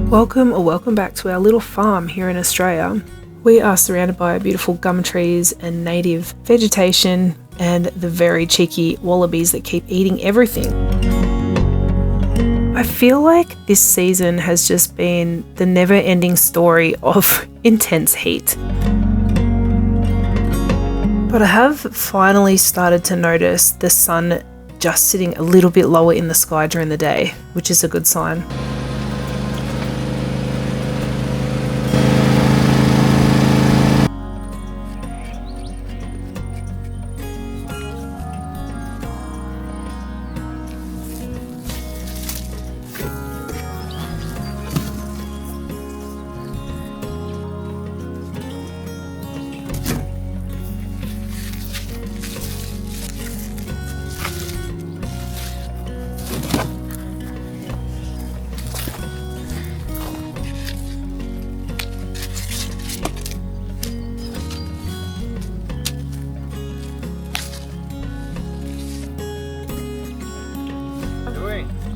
Welcome or welcome back to our little farm here in Australia. We are surrounded by beautiful gum trees and native vegetation and the very cheeky wallabies that keep eating everything. I feel like this season has just been the never-ending story of intense heat. But I have finally started to notice the sun just sitting a little bit lower in the sky during the day, which is a good sign.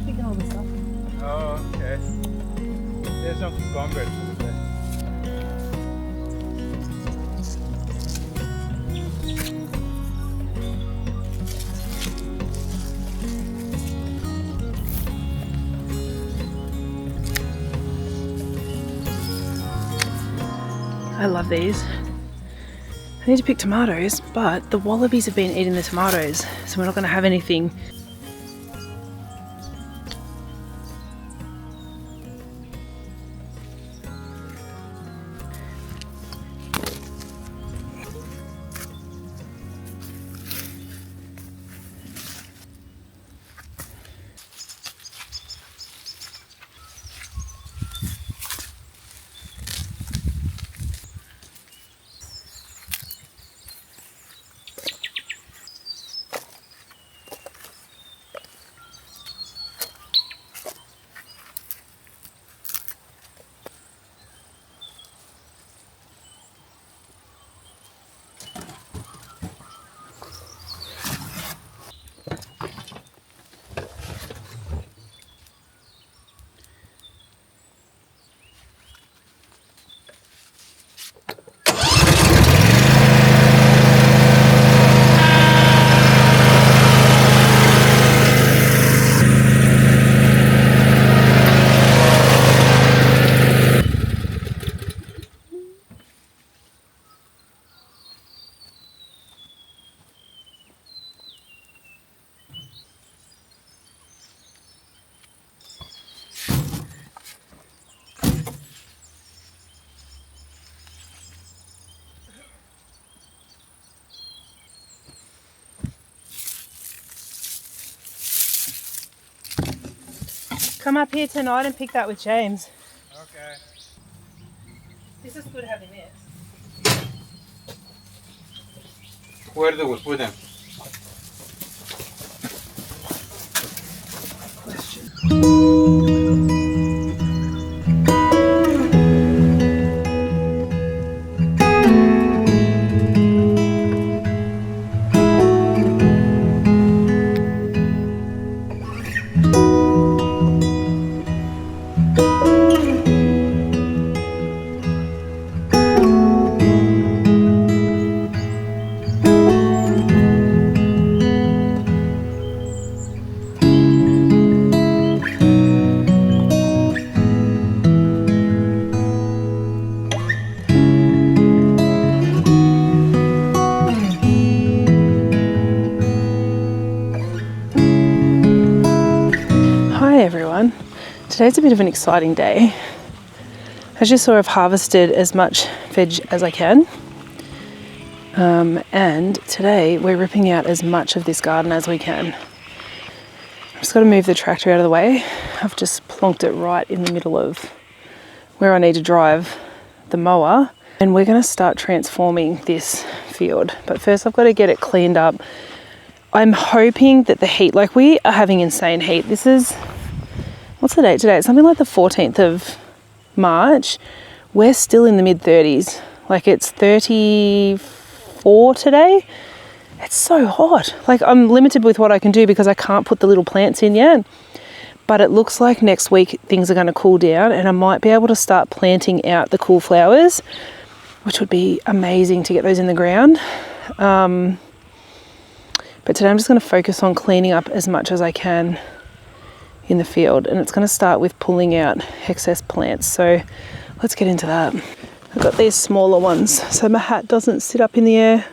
Picking all the stuff. Oh, okay. There's some cucumbers over there. I love these. I need to pick tomatoes, but the wallabies have been eating the tomatoes, so we're not going to have anything. Come up here tonight and pick that with James. Okay. This is good having this. Where do we put them? Hi everyone, today's a bit of an exciting day. As you saw, I've harvested as much veg as I can, and today we're ripping out as much of this garden as we can. I've just got to move the tractor out of the way. I've just plonked it right in the middle of where I need to drive the mower, and we're going to start transforming this field. But first I've got to get it cleaned up. I'm hoping that the heat, like we are having insane heat. This is, what's the date today? It's something like the 14th of March. We're still in the mid 30s. Like it's 34 today. It's so hot. Like I'm limited with what I can do because I can't put the little plants in yet. but it looks like next week things are going to cool down and I might be able to start planting out the cool flowers, which would be amazing to get those in the ground. But today I'm just going to focus on cleaning up as much as I can in the field, and it's going to start with pulling out excess plants. So let's get into that. I've got these smaller ones so my hat doesn't sit up in the air.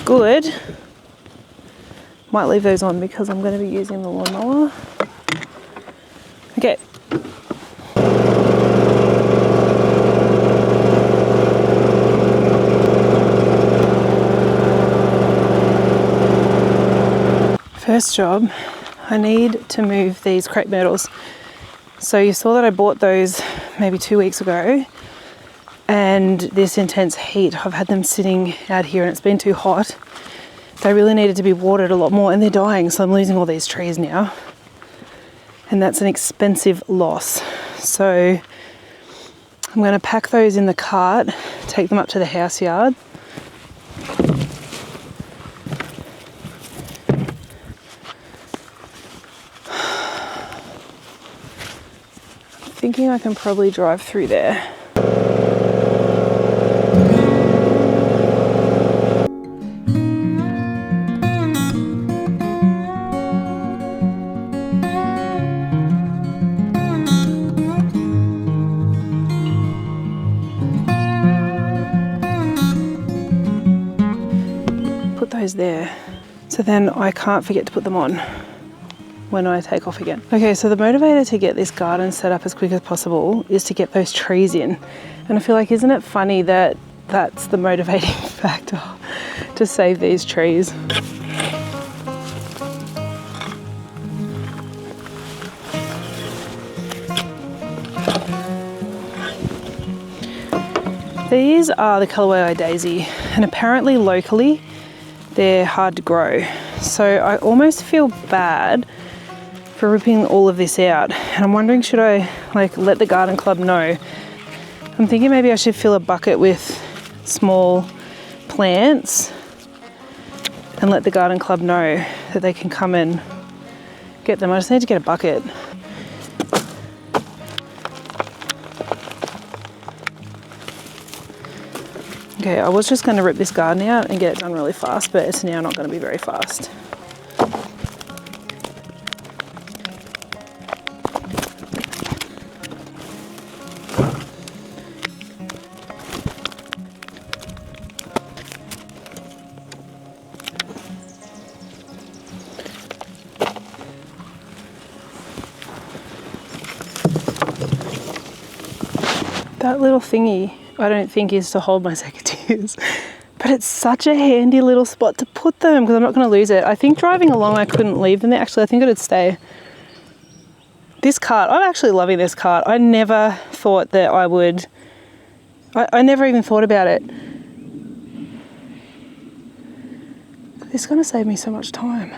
Good. Might leave those on because I'm going to be using the lawnmower. Okay. First job, I need to move these crepe myrtles. So you saw that I bought those maybe 2 weeks ago, and this intense heat, I've had them sitting out here and it's been too hot. They really needed to be watered a lot more and they're dying, so I'm losing all these trees now. And that's an expensive loss. So I'm going to pack those in the cart, take them up to the house yard. I'm thinking I can probably drive through there. There, so then I can't forget to put them on when I take off again. Okay, so the motivator to get this garden set up as quick as possible is to get those trees in, and I feel like, isn't it funny that that's the motivating factor to save these trees? These are the colourway daisy, and apparently locally they're hard to grow, so I almost feel bad for ripping all of this out, and I'm wondering, should I let the garden club know? I'm thinking maybe I should fill a bucket with small plants and let the garden club know that they can come and get them. I just need to get a bucket. Okay, I was just going to rip this garden out and get it done really fast, but it's now not going to be very fast. That little thingy, I don't think is to hold my secateurs, but it's such a handy little spot to put them because I'm not going to lose it. I think driving along I couldn't leave them there. Actually, I think it'd stay. This cart, I'm actually loving this cart. I never thought that I would, I never even thought about it. It's going to save me so much time.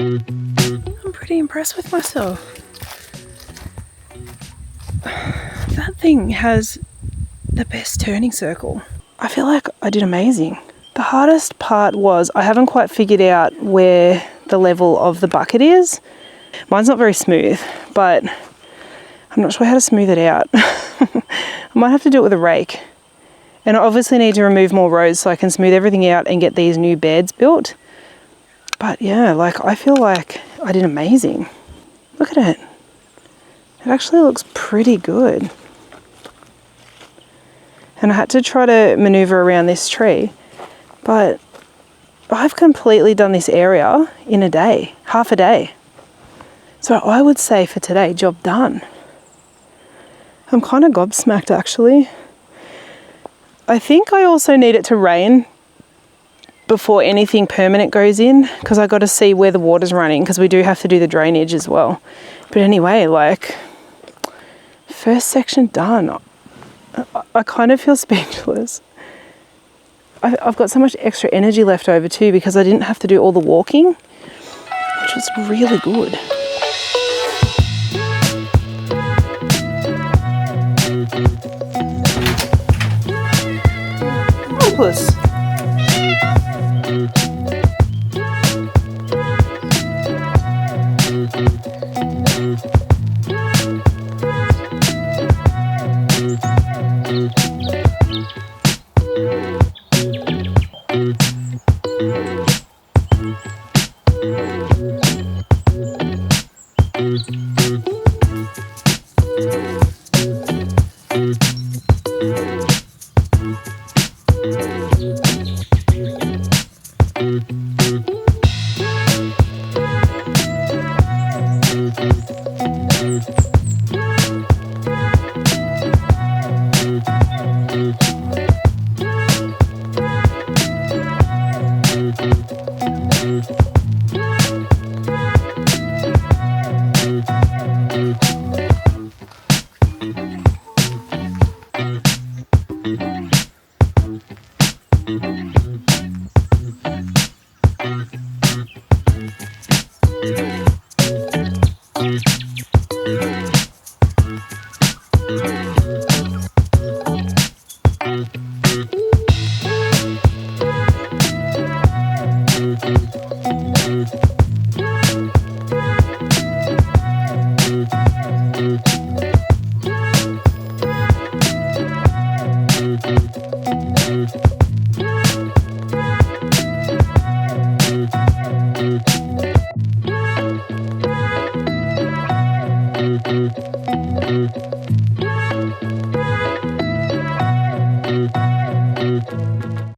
I'm pretty impressed with myself. That thing has the best turning circle. I feel like I did amazing. The hardest part was I haven't quite figured out where the level of the bucket is. Mine's not very smooth, but I'm not sure how to smooth it out. I might have to do it with a rake. And I obviously need to remove more rows so I can smooth everything out and get these new beds built. But yeah, like I feel like I did amazing. Look at it. It actually looks pretty good. And I had to try to maneuver around this tree, but I've completely done this area in a day, half a day. So I would say for today, job done. I'm kind of gobsmacked actually. I think I also need it to rain before anything permanent goes in, because I got to see where the water's running, because we do have to do the drainage as well. But anyway, like, first section done. I kind of feel speechless. I've got so much extra energy left over too, because I didn't have to do all the walking, which was really good. Puss. Bye.